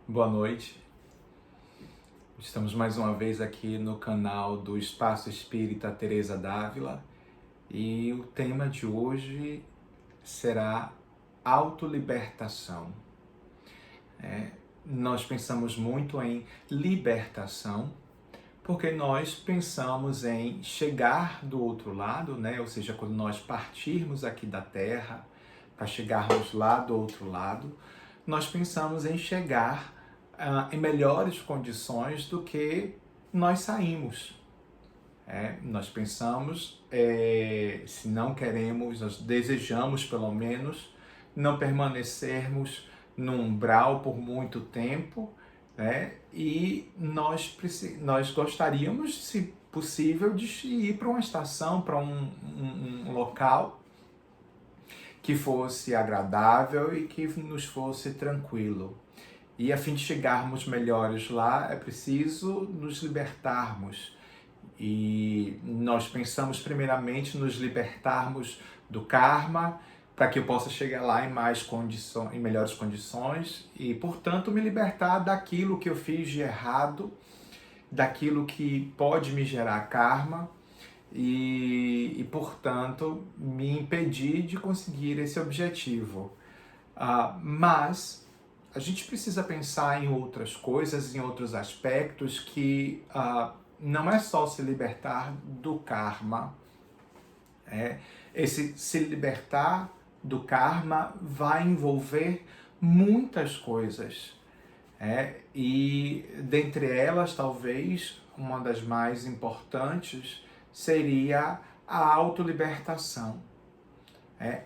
Boa noite. Estamos mais uma vez aqui no canal do Espaço Espírita Teresa d'Ávila e o tema de hoje será autolibertação. Nós pensamos muito em libertação porque nós pensamos em chegar do outro lado, né? Ou seja, quando nós partirmos aqui da Terra para chegarmos lá do outro lado, nós pensamos em chegar em melhores condições do que nós saímos. Nós pensamos, se não queremos, nós desejamos pelo menos não permanecermos no umbral por muito tempo, né? E nós gostaríamos, se possível, de ir para uma estação, para um local que fosse agradável e que nos fosse tranquilo. E a fim de chegarmos melhores lá, é preciso nos libertarmos. E nós pensamos primeiramente nos libertarmos do karma, para que eu possa chegar lá em melhores condições e, portanto, me libertar daquilo que eu fiz de errado, daquilo que pode me gerar karma portanto, me impedir de conseguir esse objetivo. Mas a gente precisa pensar em outras coisas, em outros aspectos que não é só se libertar do karma. Esse se libertar do karma vai envolver muitas coisas. E dentre elas, talvez, uma das mais importantes seria a autolibertação.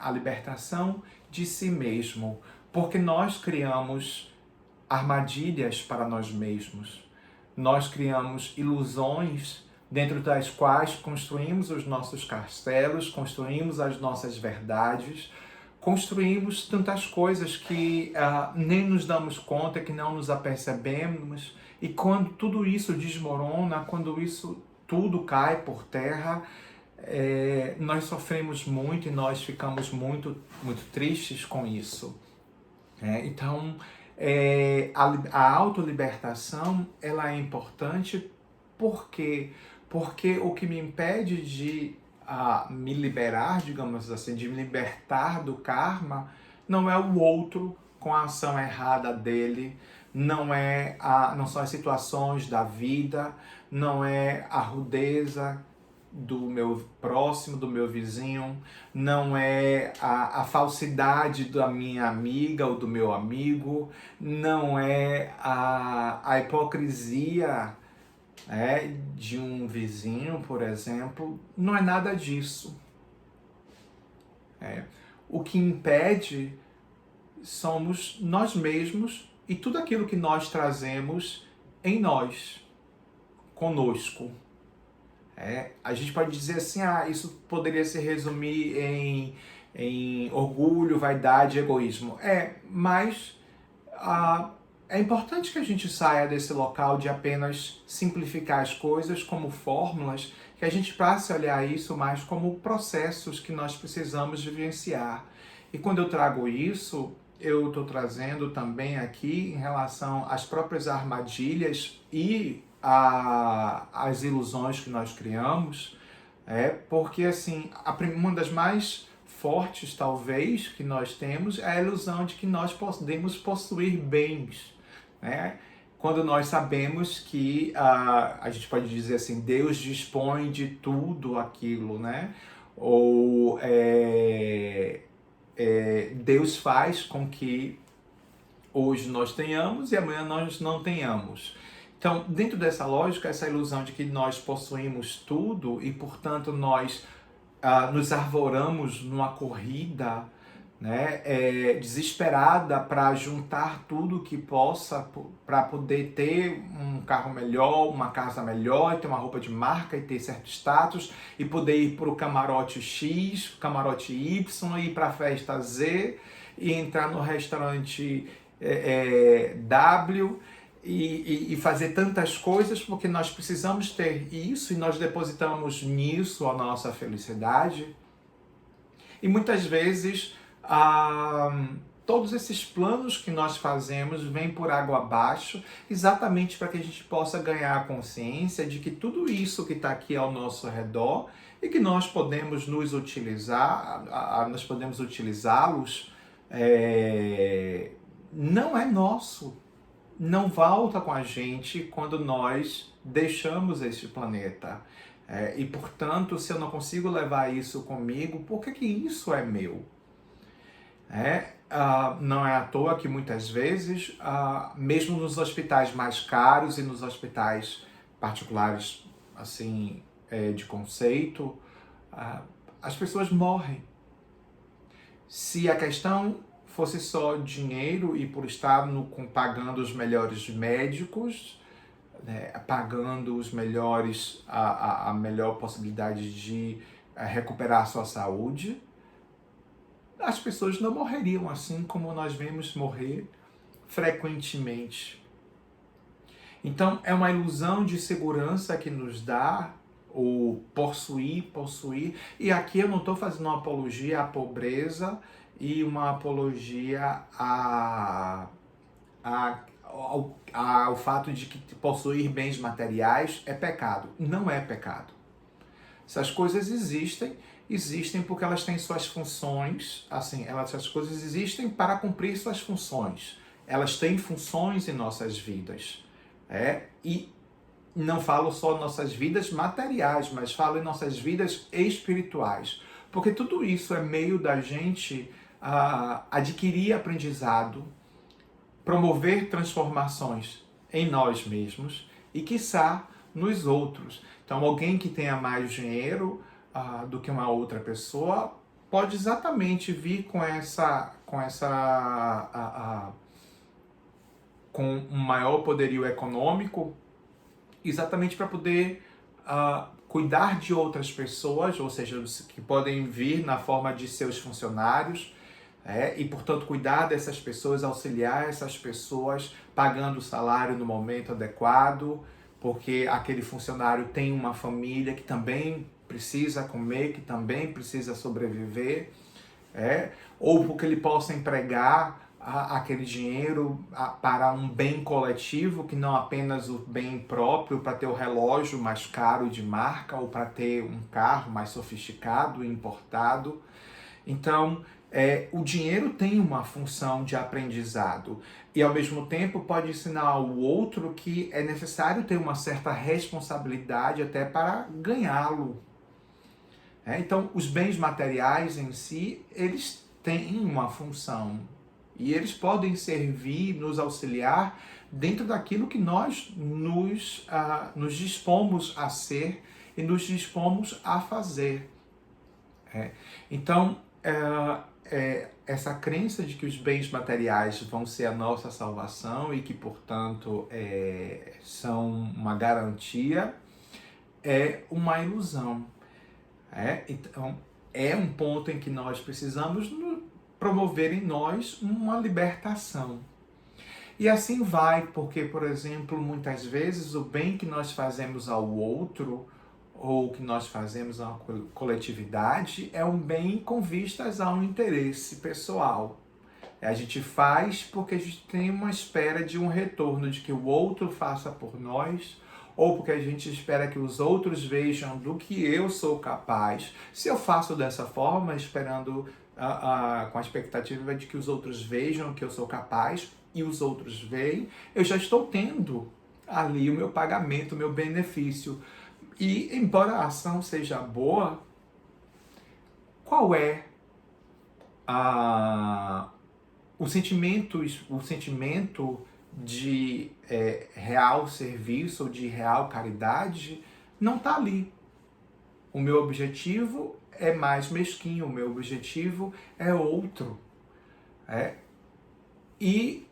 A libertação de si mesmo, porque nós criamos armadilhas para nós mesmos. Nós criamos ilusões dentro das quais construímos os nossos castelos, construímos as nossas verdades, construímos tantas coisas que nem nos damos conta, que não nos apercebemos, e quando tudo isso desmorona, quando isso tudo cai por terra, nós sofremos muito e nós ficamos muito, muito tristes com isso. Então, a autolibertação ela é importante porque o que me impede de me liberar, digamos assim, de me libertar do karma, não é o outro com a ação errada dele, não são as situações da vida, não é a rudeza do meu próximo, do meu vizinho, não é a falsidade da minha amiga ou do meu amigo, não é a hipocrisia de um vizinho, por exemplo, não é nada disso. O que impede somos nós mesmos e tudo aquilo que nós trazemos em nós, conosco. A gente pode dizer assim, isso poderia se resumir em orgulho, vaidade, egoísmo. Mas é importante que a gente saia desse local de apenas simplificar as coisas como fórmulas, que a gente passe a olhar isso mais como processos que nós precisamos vivenciar. E quando eu trago isso, eu estou trazendo também aqui em relação às próprias armadilhas e as ilusões que nós criamos, porque assim, uma das mais fortes talvez que nós temos é a ilusão de que nós podemos possuir bens, quando nós sabemos que a gente pode dizer assim, Deus dispõe de tudo aquilo, ou Deus faz com que hoje nós tenhamos e amanhã nós não tenhamos. Então, dentro dessa lógica, essa ilusão de que nós possuímos tudo e, portanto, nós nos arvoramos numa corrida desesperada para juntar tudo que possa para poder ter um carro melhor, uma casa melhor, ter uma roupa de marca e ter certo status e poder ir para o camarote X, camarote Y, ir para a festa Z e entrar no restaurante W e fazer tantas coisas porque nós precisamos ter isso e nós depositamos nisso a nossa felicidade. E muitas vezes todos esses planos que nós fazemos vêm por água abaixo, exatamente para que a gente possa ganhar a consciência de que tudo isso que está aqui ao nosso redor e que nós podemos nos utilizar, nós podemos utilizá-los, não é nosso, não volta com a gente quando nós deixamos este planeta. E, portanto, se eu não consigo levar isso comigo, por que isso é meu? Não é à toa que muitas vezes, mesmo nos hospitais mais caros e nos hospitais particulares assim, de conceito, as pessoas morrem. Se a questão fosse só dinheiro e por estar pagando os melhores médicos, né, pagando os melhores, a melhor possibilidade de recuperar a sua saúde, as pessoas não morreriam assim como nós vemos morrer frequentemente. Então, é uma ilusão de segurança que nos dá o possuir. E aqui eu não estou fazendo uma apologia à pobreza e uma apologia ao fato de que possuir bens materiais é pecado. Não é pecado. Essas coisas existem porque elas têm suas funções, assim, essas coisas existem para cumprir suas funções. Elas têm funções em nossas vidas. E não falo só em nossas vidas materiais, mas falo em nossas vidas espirituais. Porque tudo isso é meio da gente adquirir aprendizado, promover transformações em nós mesmos e, quiçá, nos outros. Então, alguém que tenha mais dinheiro do que uma outra pessoa pode exatamente vir com um maior poderio econômico, exatamente para poder cuidar de outras pessoas, ou seja, que podem vir na forma de seus funcionários, e, portanto, cuidar dessas pessoas, auxiliar essas pessoas, pagando o salário no momento adequado, porque aquele funcionário tem uma família que também precisa comer, que também precisa sobreviver, ou porque ele possa empregar aquele dinheiro para um bem coletivo, que não apenas o bem próprio, para ter o relógio mais caro de marca, ou para ter um carro mais sofisticado e importado. Então, o dinheiro tem uma função de aprendizado e, ao mesmo tempo, pode ensinar ao outro que é necessário ter uma certa responsabilidade até para ganhá-lo. Então, os bens materiais em si, eles têm uma função e eles podem servir, nos auxiliar dentro daquilo que nós nos dispomos a ser e nos dispomos a fazer. Então, essa crença de que os bens materiais vão ser a nossa salvação e que, portanto, são uma garantia, é uma ilusão. Então, é um ponto em que nós precisamos promover em nós uma libertação. E assim vai, porque, por exemplo, muitas vezes o bem que nós fazemos ao outro ou que nós fazemos a uma coletividade é um bem com vistas a um interesse pessoal. A gente faz porque a gente tem uma espera de um retorno, de que o outro faça por nós, ou porque a gente espera que os outros vejam do que eu sou capaz. Se eu faço dessa forma, esperando, com a expectativa de que os outros vejam que eu sou capaz, e os outros veem, eu já estou tendo ali o meu pagamento, o meu benefício. E, embora a ação seja boa, qual é o sentimento de real serviço ou de real caridade? Não está ali. O meu objetivo é mais mesquinho, o meu objetivo é outro. E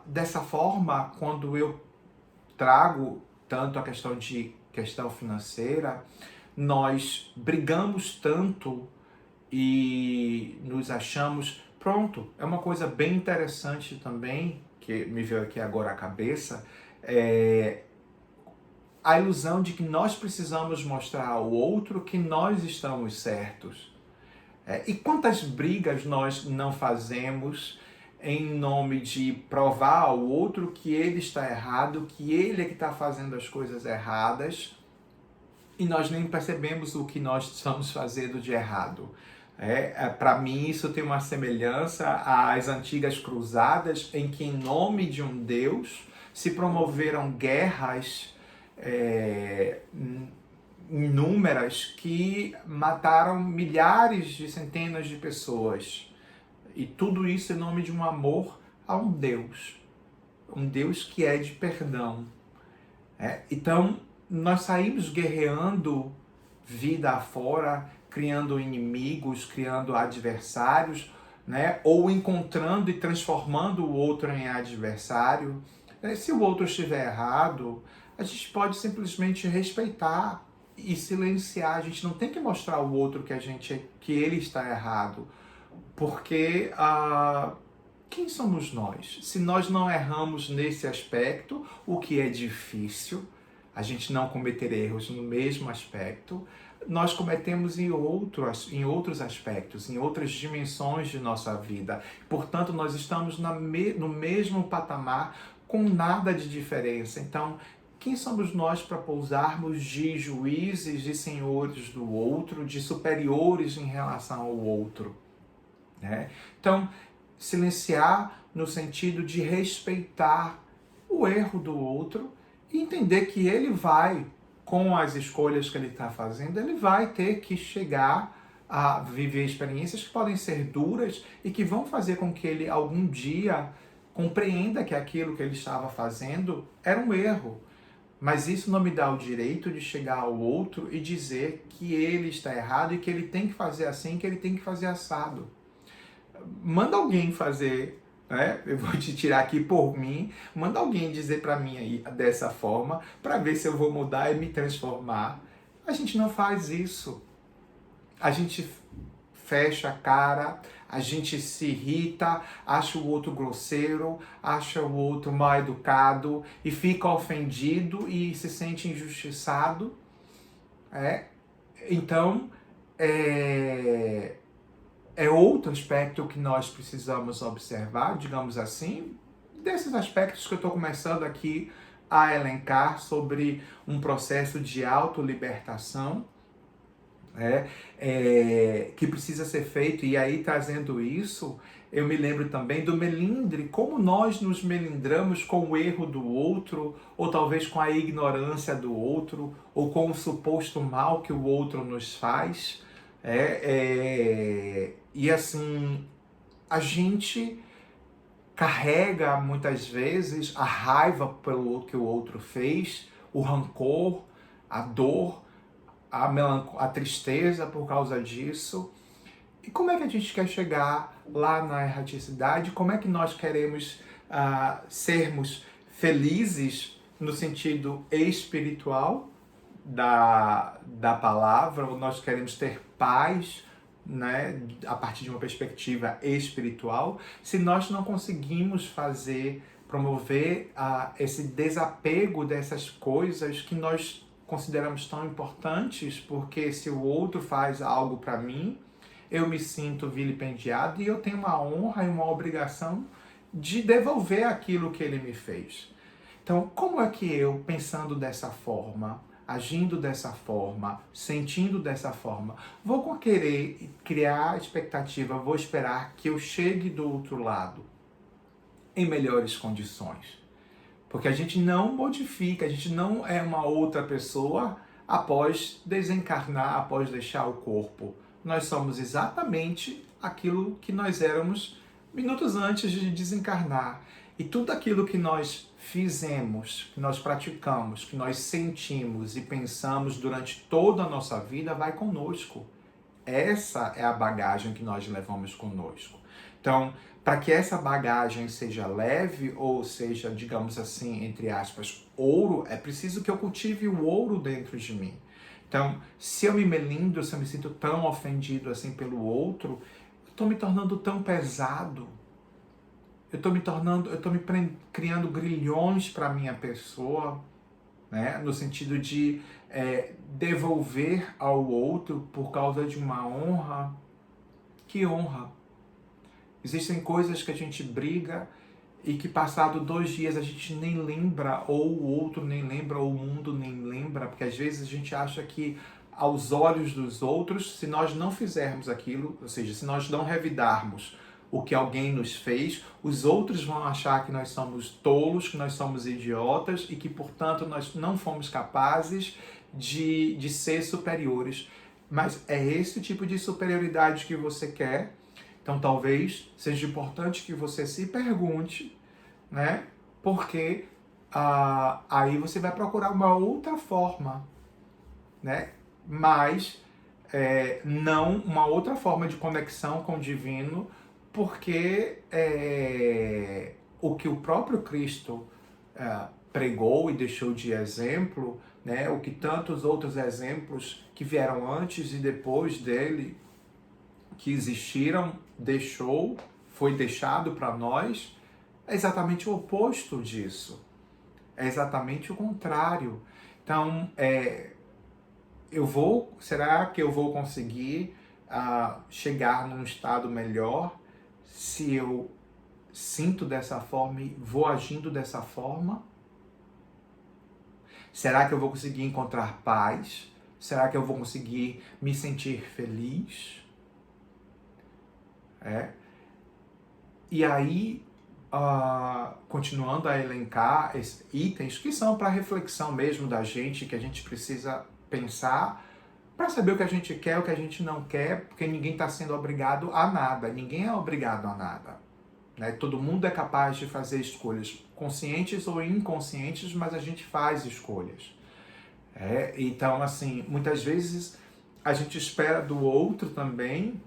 dessa forma, quando eu trago tanto a questão financeira, nós brigamos tanto e nos achamos, pronto, é uma coisa bem interessante também, que me veio aqui agora à cabeça, a ilusão de que nós precisamos mostrar ao outro que nós estamos certos. E quantas brigas nós não fazemos em nome de provar ao outro que ele está errado, que ele é que está fazendo as coisas erradas, e nós nem percebemos o que nós estamos fazendo de errado. Para mim, isso tem uma semelhança às antigas cruzadas, em que, em nome de um Deus, se promoveram guerras inúmeras que mataram milhares de centenas de pessoas. E tudo isso em nome de um amor a um Deus que é de perdão. Então, nós saímos guerreando vida afora, criando inimigos, criando adversários, né? Ou encontrando e transformando o outro em adversário. Se o outro estiver errado, a gente pode simplesmente respeitar e silenciar. A gente não tem que mostrar ao outro que ele está errado, porque quem somos nós? Se nós não erramos nesse aspecto, o que é difícil, a gente não cometer erros no mesmo aspecto, nós cometemos em outros aspectos, em outras dimensões de nossa vida. Portanto, nós estamos no mesmo patamar, com nada de diferença. Então, quem somos nós para pousarmos de juízes, de senhores do outro, de superiores em relação ao outro? Então, silenciar no sentido de respeitar o erro do outro e entender que ele vai, com as escolhas que ele está fazendo, ele vai ter que chegar a viver experiências que podem ser duras e que vão fazer com que ele algum dia compreenda que aquilo que ele estava fazendo era um erro. Mas isso não me dá o direito de chegar ao outro e dizer que ele está errado e que ele tem que fazer assim, que ele tem que fazer assado. Manda alguém fazer, eu vou te tirar aqui por mim, manda alguém dizer para mim aí dessa forma, para ver se eu vou mudar e me transformar. A gente não faz isso. A gente fecha a cara, a gente se irrita, acha o outro grosseiro, acha o outro mal educado e fica ofendido e se sente injustiçado. Então, é outro aspecto que nós precisamos observar, digamos assim, desses aspectos que eu estou começando aqui a elencar sobre um processo de autolibertação, que precisa ser feito. E aí, trazendo isso, eu me lembro também do melindre, como nós nos melindramos com o erro do outro, ou talvez com a ignorância do outro, ou com o suposto mal que o outro nos faz. E assim, a gente carrega muitas vezes a raiva pelo que o outro fez, o rancor, a dor, a tristeza por causa disso. E como é que a gente quer chegar lá na erraticidade? Como é que nós queremos sermos felizes no sentido espiritual da palavra, ou nós queremos ter paz, a partir de uma perspectiva espiritual, se nós não conseguimos promover esse desapego dessas coisas que nós consideramos tão importantes, porque se o outro faz algo para mim, eu me sinto vilipendiado e eu tenho uma honra e uma obrigação de devolver aquilo que ele me fez. Então, como é que eu, pensando dessa forma, agindo dessa forma, sentindo dessa forma, vou querer criar expectativa, vou esperar que eu chegue do outro lado em melhores condições? Porque a gente não modifica, a gente não é uma outra pessoa após desencarnar, após deixar o corpo. Nós somos exatamente aquilo que nós éramos minutos antes de desencarnar. E tudo aquilo que nós fizemos, que nós praticamos, que nós sentimos e pensamos durante toda a nossa vida vai conosco. Essa é a bagagem que nós levamos conosco. Então, para que essa bagagem seja leve, ou seja, digamos assim, entre aspas, ouro, é preciso que eu cultive o ouro dentro de mim. Então, se eu me melindro, se eu me sinto tão ofendido assim pelo outro, eu estou me tornando tão pesado. Eu estou criando grilhões para a minha pessoa, no sentido de devolver ao outro por causa de uma honra. que honra. Existem coisas que a gente briga e que passado 2 dias a gente nem lembra, ou o outro nem lembra, ou o mundo nem lembra, porque às vezes a gente acha que aos olhos dos outros, se nós não fizermos aquilo, ou seja, se nós não revidarmos o que alguém nos fez, os outros vão achar que nós somos tolos, que nós somos idiotas e que, portanto, nós não fomos capazes de ser superiores. Mas é esse tipo de superioridade que você quer? Então, talvez seja importante que você se pergunte, né? Porque aí você vai procurar uma outra forma, né? Mas não uma outra forma de conexão com o divino, porque o que o próprio Cristo pregou e deixou de exemplo, né? O que tantos outros exemplos que vieram antes e depois dele, que existiram, foi deixado para nós, é exatamente o oposto disso. É exatamente o contrário. Então, será que eu vou conseguir chegar num estado melhor se eu sinto dessa forma e vou agindo dessa forma? Será que eu vou conseguir encontrar paz? Será que eu vou conseguir me sentir feliz? E aí, continuando a elencar esses itens que são para reflexão mesmo da gente, que a gente precisa pensar para saber o que a gente quer, o que a gente não quer, porque ninguém está sendo obrigado a nada, ninguém é obrigado a nada. Né? Todo mundo é capaz de fazer escolhas conscientes ou inconscientes, mas a gente faz escolhas. Então, assim, muitas vezes a gente espera do outro também,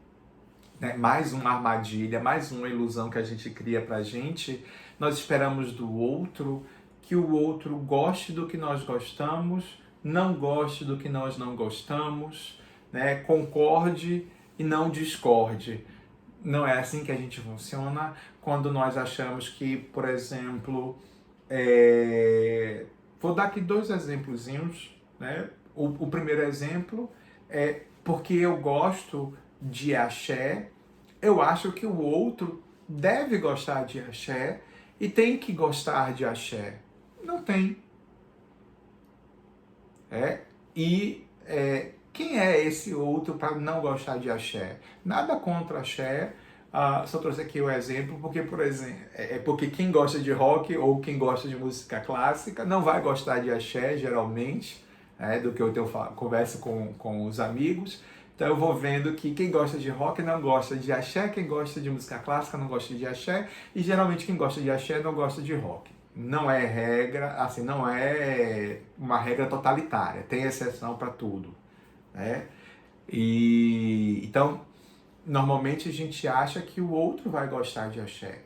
né? Mais uma armadilha, mais uma ilusão que a gente cria pra gente. Nós esperamos do outro que o outro goste do que nós gostamos, não goste do que nós não gostamos, né? Concorde e não discorde. Não é assim que a gente funciona quando nós achamos que, por exemplo, vou dar aqui 2 exemplozinhos, né? O primeiro exemplo é porque eu gosto de axé, eu acho que o outro deve gostar de axé e tem que gostar de axé. Não tem. Quem é esse outro para não gostar de axé? Nada contra axé, só trouxe aqui o exemplo, porque, por exemplo, porque quem gosta de rock ou quem gosta de música clássica não vai gostar de axé, geralmente, do que eu converso com os amigos. Então eu vou vendo que quem gosta de rock não gosta de axé, quem gosta de música clássica não gosta de axé, e geralmente quem gosta de axé não gosta de rock. Não é regra, assim, não é uma regra totalitária, tem exceção para tudo, né? E então, normalmente a gente acha que o outro vai gostar de axé,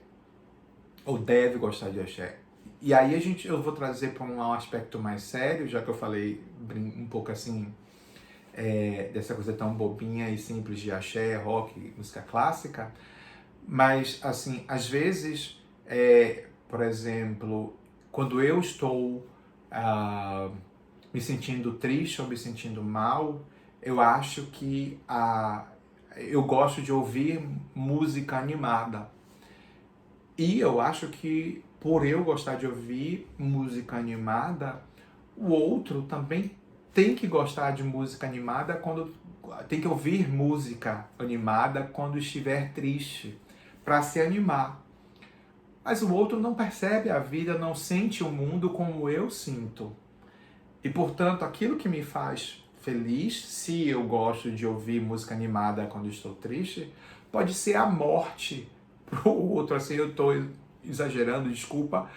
ou deve gostar de axé. E aí eu vou trazer para um aspecto mais sério, já que eu falei um pouco assim, dessa coisa tão bobinha e simples de axé, rock, música clássica, mas assim, às vezes, por exemplo, quando eu estou me sentindo triste ou me sentindo mal, eu acho que eu gosto de ouvir música animada. E eu acho que por eu gostar de ouvir música animada, o outro também tem que gostar de música animada tem que ouvir música animada quando estiver triste, para se animar. Mas o outro não percebe a vida, não sente o mundo como eu sinto. E, portanto, aquilo que me faz feliz, se eu gosto de ouvir música animada quando estou triste, pode ser a morte para o outro. Assim, eu estou exagerando, desculpa,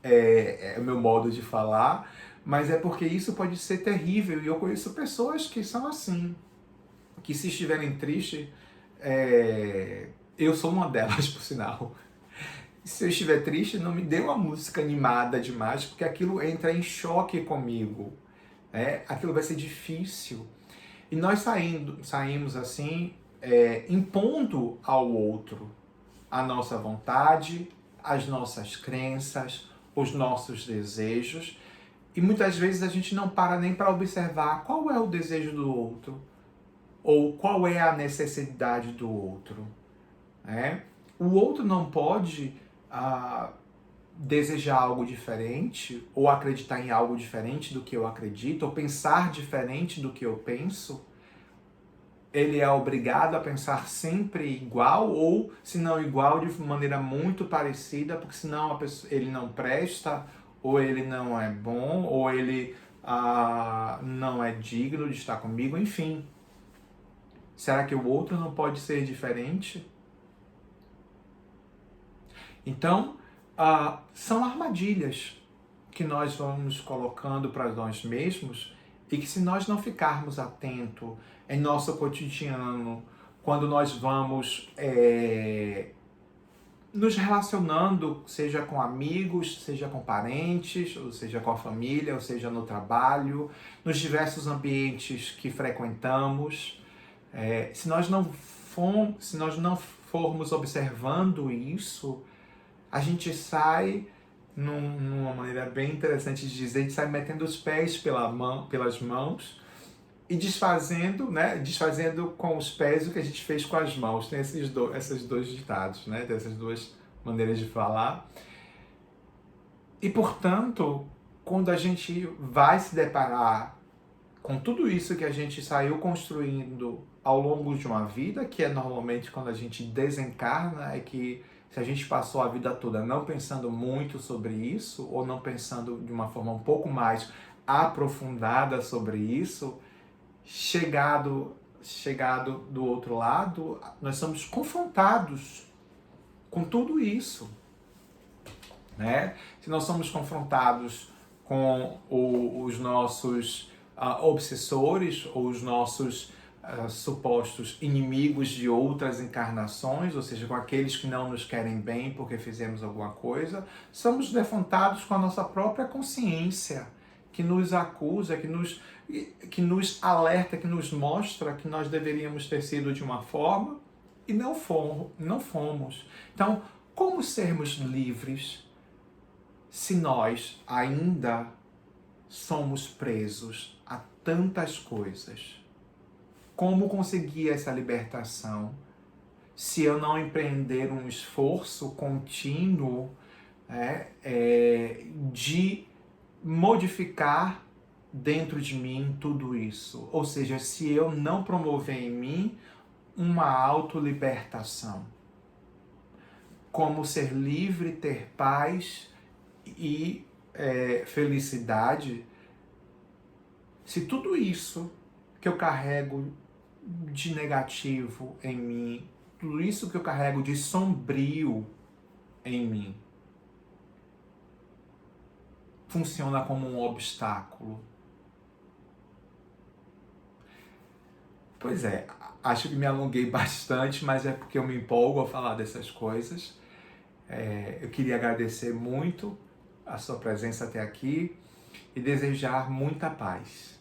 é o meu modo de falar, mas é porque isso pode ser terrível. E eu conheço pessoas que são assim, que se estiverem tristes, eu sou uma delas, por sinal. Se eu estiver triste, não me dê uma música animada demais, porque aquilo entra em choque comigo. Aquilo vai ser difícil. E nós saímos assim, impondo ao outro a nossa vontade, as nossas crenças, os nossos desejos. E muitas vezes a gente não para nem para observar qual é o desejo do outro. Ou qual é a necessidade do outro? Né? O outro não pode desejar algo diferente, ou acreditar em algo diferente do que eu acredito, ou pensar diferente do que eu penso. Ele é obrigado a pensar sempre igual, ou se não igual, de maneira muito parecida, porque senão ele não presta, ou ele não é bom, ou ele não é digno de estar comigo, enfim. Será que o outro não pode ser diferente? Então, são armadilhas que nós vamos colocando para nós mesmos e que, se nós não ficarmos atentos em nosso cotidiano, quando nós vamos nos relacionando, seja com amigos, seja com parentes, ou seja com a família, ou seja no trabalho, nos diversos ambientes que frequentamos, se nós não formos observando isso, a gente sai, numa maneira bem interessante de dizer, a gente sai metendo os pés pelas mãos e desfazendo com os pés o que a gente fez com as mãos. Tem esses dois ditados, né? Tem essas duas maneiras de falar. E, portanto, quando a gente vai se deparar com tudo isso que a gente saiu construindo ao longo de uma vida, que é normalmente quando a gente desencarna, é que se a gente passou a vida toda não pensando muito sobre isso, ou não pensando de uma forma um pouco mais aprofundada sobre isso, chegado do outro lado, nós somos confrontados com tudo isso, né? Se nós somos confrontados com os nossos obsessores, ou os nossos supostos inimigos de outras encarnações, ou seja, com aqueles que não nos querem bem porque fizemos alguma coisa, somos defrontados com a nossa própria consciência, que nos acusa, que nos alerta, que nos mostra que nós deveríamos ter sido de uma forma e não fomos. Então, como sermos livres se nós ainda somos presos a tantas coisas? Como conseguir essa libertação se eu não empreender um esforço contínuo de modificar dentro de mim tudo isso? Ou seja, se eu não promover em mim uma autolibertação. Como ser livre, ter paz e felicidade, se tudo isso que eu carrego de negativo em mim, tudo isso que eu carrego de sombrio em mim, funciona como um obstáculo. Pois é, acho que me alonguei bastante, mas é porque eu me empolgo a falar dessas coisas. Eu queria agradecer muito a sua presença até aqui e desejar muita paz.